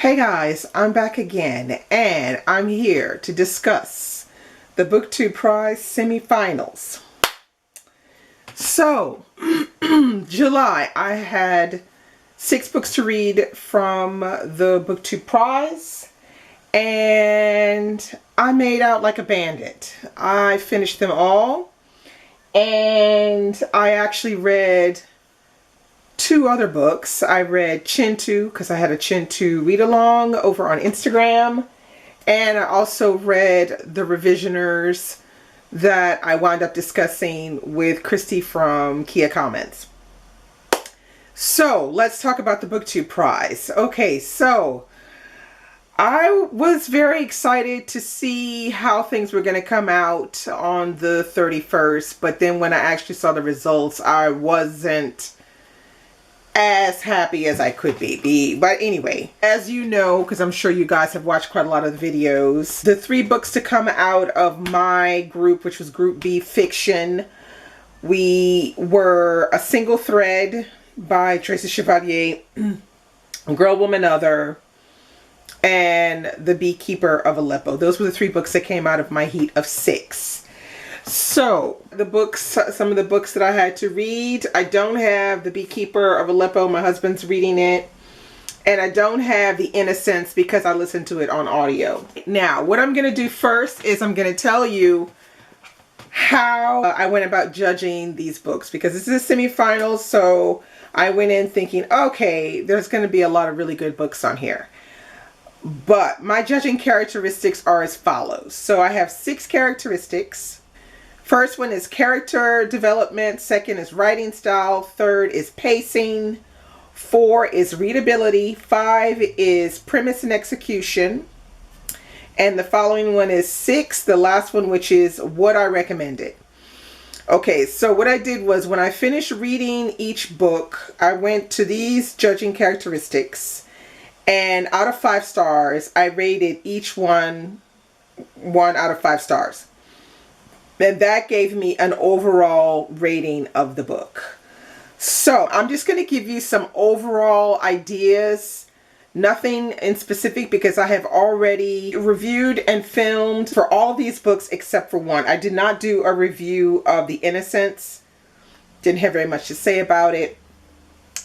Hey guys, I'm back again and I'm here to discuss the Booktube Prize semifinals. So, July, I had 6 books to read from the Booktube Prize and I made out like a bandit. I finished them all and I actually read 2 other books. I read Chintu because I had a Chintu read along over on Instagram, and I also read The Revisioners that I wound up discussing with Christy from Kia Comments. So let's talk about the Booktube Prize. Okay, so I was very excited to see how things were going to come out on the 31st, but then when I actually saw the results, I wasn't as happy as I could be. But anyway, as you know, because I'm sure you guys have watched quite a lot of the videos, the 3 books to come out of my group, which was Group B Fiction, we were A Single Thread by Tracy Chevalier, Girl, Woman, Other, and The Beekeeper of Aleppo. Those were the 3 books that came out of my heat of 6. So, the books, some of the books that I had to read, I don't have The Beekeeper of Aleppo, my husband's reading it, and I don't have The Innocents because I listened to it on audio. Now, what I'm going to do first is I'm going to tell you how I went about judging these books, because this is a semifinal, so I went in thinking, okay, there's going to be a lot of really good books on here. But my judging characteristics are as follows. So I have 6 characteristics. First one is character development. Second is writing style. Third is pacing. 4 is readability. 5 is premise and execution. And the following one is 6, the last one, which is what I recommended. Okay, so what I did was when I finished reading each book, I went to these judging characteristics. And out of 5 stars, I rated each one 1 out of 5 stars. And that gave me an overall rating of the book. So I'm just going to give you some overall ideas. Nothing in specific because I have already reviewed and filmed for all these books except for one. I did not do a review of The Innocents. Didn't have very much to say about it.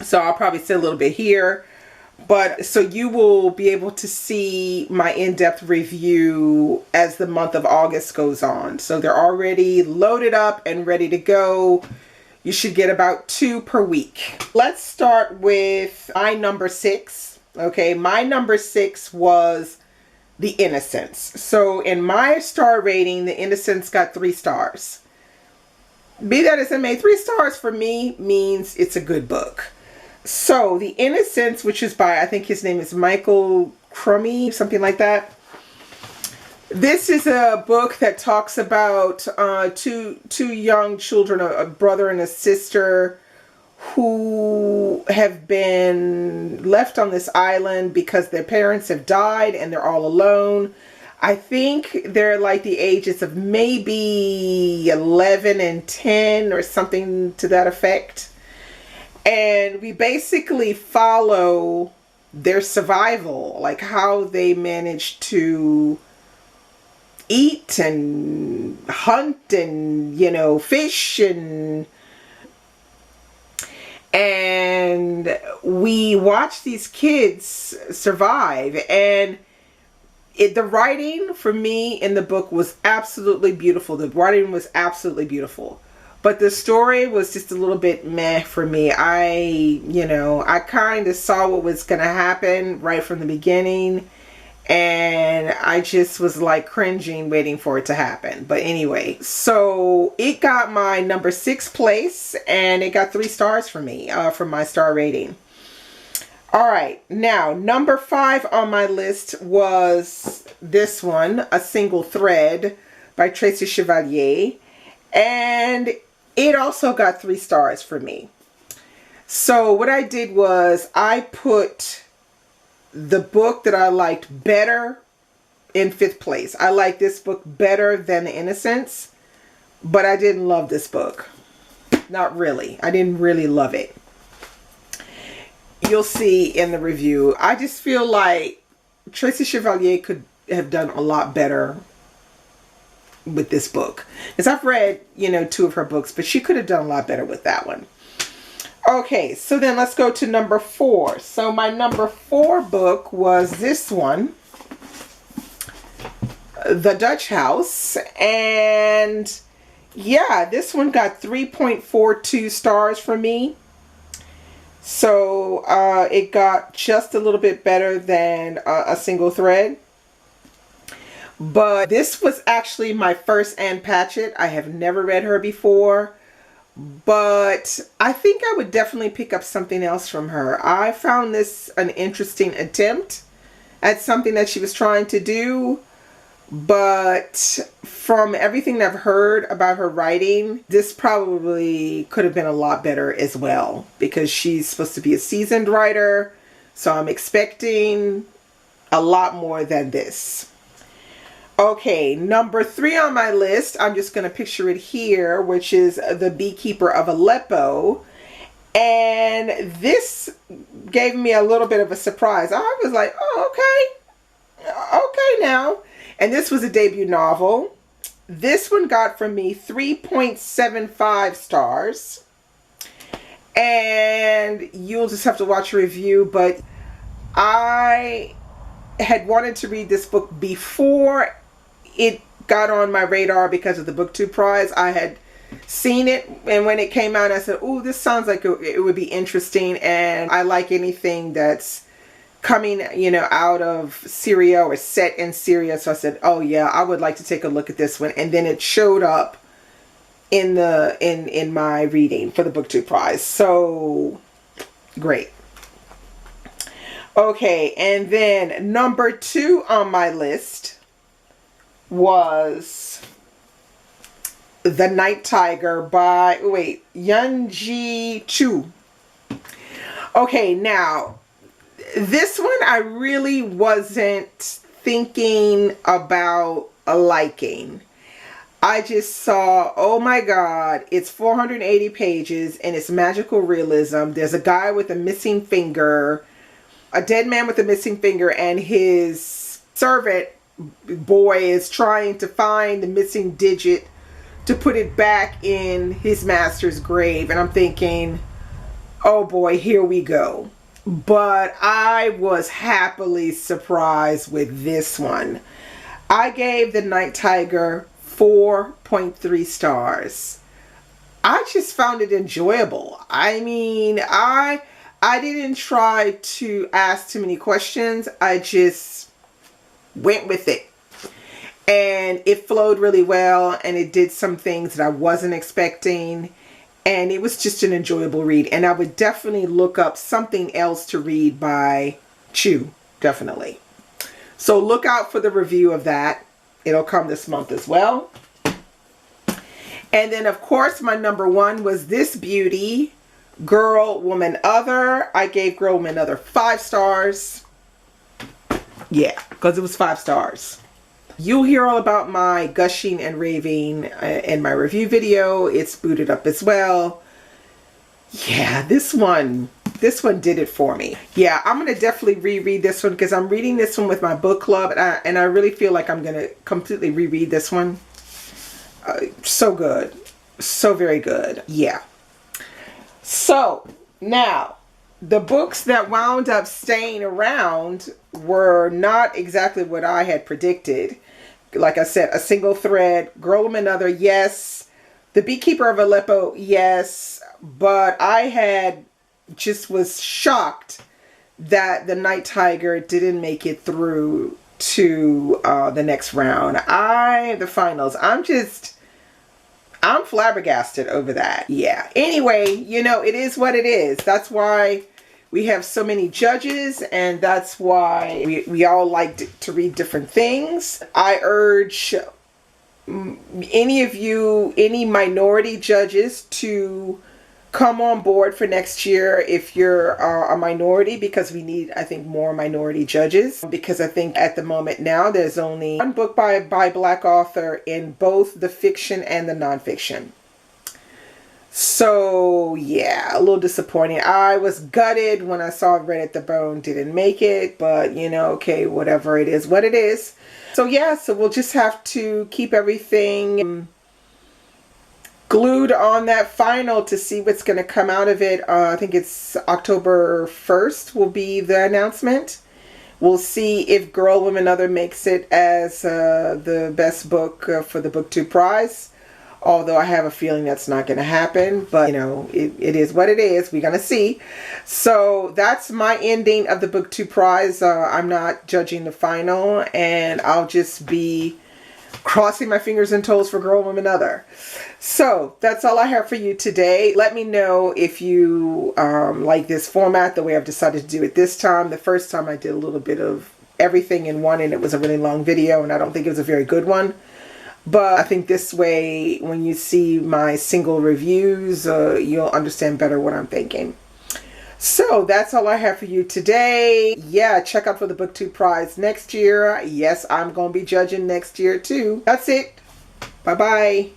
So I'll probably say a little bit here. But so you will be able to see my in-depth review as the month of August goes on. So they're already loaded up and ready to go. You should get about 2 per week. Let's start with my number 6. Okay, my number 6 was The Innocents. So in my star rating, The Innocents got 3 stars. Be that as it may, 3 stars for me means it's a good book. So, The Innocents, which is by, I think his name is Michael Crummy, something like that. This is a book that talks about two young children, a brother and a sister, who have been left on this island because their parents have died and they're all alone. I think they're like the ages of maybe 11 and 10 or something to that effect. And we basically follow their survival, like how they manage to eat and hunt and, you know, fish and we watch these kids survive. And the writing for me in the book was absolutely beautiful. The writing was absolutely beautiful. But the story was just a little bit meh for me. I kind of saw what was going to happen right from the beginning. And I just was like cringing waiting for it to happen. But anyway, so it got my number 6 place. And it got 3 stars for me for my star rating. Alright, now number 5 on my list was this one, A Single Thread by Tracy Chevalier. And it also got 3 stars for me. So what I did was I put the book that I liked better in 5th place. I like this book better than The Innocents, but I didn't love this book. Not really. I didn't really love it. You'll see in the review. I just feel like Tracy Chevalier could have done a lot better with this book. Because I've read, you know, 2 of her books, but she could have done a lot better with that one. Okay, so then let's go to number 4. So my number 4 book was this one, The Dutch House. And yeah, this one got 3.42 stars from me. So it got just a little bit better than A Single Thread. But this was actually my first Ann Patchett. I have never read her before. But I think I would definitely pick up something else from her. I found this an interesting attempt at something that she was trying to do. But from everything I've heard about her writing, this probably could have been a lot better as well. Because she's supposed to be a seasoned writer. So I'm expecting a lot more than this. Okay, number 3 on my list, I'm just going to picture it here, which is The Beekeeper of Aleppo. And this gave me a little bit of a surprise. I was like, oh, okay now. And this was a debut novel. This one got from me 3.75 stars. And you'll just have to watch a review, but I had wanted to read this book before it got on my radar because of the Booktube prize. I had seen it, and when it came out I said, oh, this sounds like it would be interesting, and I like anything that's coming, you know, out of Syria or set in Syria. So I said, oh yeah, I would like to take a look at this one. And then it showed up in my reading for the Booktube prize. So great. Okay, and then number 2 on my list was The Night Tiger by, Yoonji Cho. Okay, now, this one I really wasn't thinking about liking. I just saw, oh my God, it's 480 pages and it's magical realism. There's a guy with a missing finger, a dead man with a missing finger, and his servant boy is trying to find the missing digit to put it back in his master's grave. And I'm thinking, oh boy, here we go. But I was happily surprised with this one. I gave The Night Tiger 4.3 stars. I just found it enjoyable. I mean, I didn't try to ask too many questions. I just went with it. And it flowed really well, and it did some things that I wasn't expecting. And it was just an enjoyable read. And I would definitely look up something else to read by Cho. Definitely. So look out for the review of that. It'll come this month as well. And then, of course, my number 1 was this beauty, Girl, Woman, Other. I gave Girl, Woman, Other 5 stars. Yeah, because it was 5 stars. You'll hear all about my gushing and raving in my review video. It's booted up as well. Yeah, this one did it for me. Yeah, I'm going to definitely reread this one because I'm reading this one with my book club. And I really feel like I'm going to completely reread this one. So good. So very good. Yeah. So, now, the books that wound up staying around were not exactly what I had predicted. Like I said, A Single Thread, Girl, Woman, Other, yes. The Beekeeper of Aleppo, yes. But I was shocked that The Night Tiger didn't make it through to the next round. The finals. I'm flabbergasted over that. Yeah. Anyway, you know, it is what it is. That's why we have so many judges, and that's why we all like to read different things. I urge any minority judges to come on board for next year if you're a minority, because we need, I think, more minority judges. Because I think at the moment now there's only 1 book by Black author in both the fiction and the nonfiction. So yeah, a little disappointing. I was gutted when I saw Red at the Bone didn't make it, but you know, okay, whatever, it is what it is. So yeah, so we'll just have to keep everything glued on that final to see what's going to come out of it. I think it's October 1st will be the announcement. We'll see if Girl, Woman, Other makes it as the best book for the Booktube prize. Although I have a feeling that's not going to happen. But, you know, it is what it is. We're going to see. So that's my ending of the Booktube prize. I'm not judging the final. And I'll just be crossing my fingers and toes for Girl, Woman, Other. So that's all I have for you today. Let me know if you like this format, the way I've decided to do it this time. The first time I did a little bit of everything in one, and it was a really long video, and I don't think it was a very good one. But I think this way, when you see my single reviews, you'll understand better what I'm thinking. So that's all I have for you today. Yeah, check out for the Booktube prize next year. Yes, I'm going to be judging next year too. That's it. Bye-bye.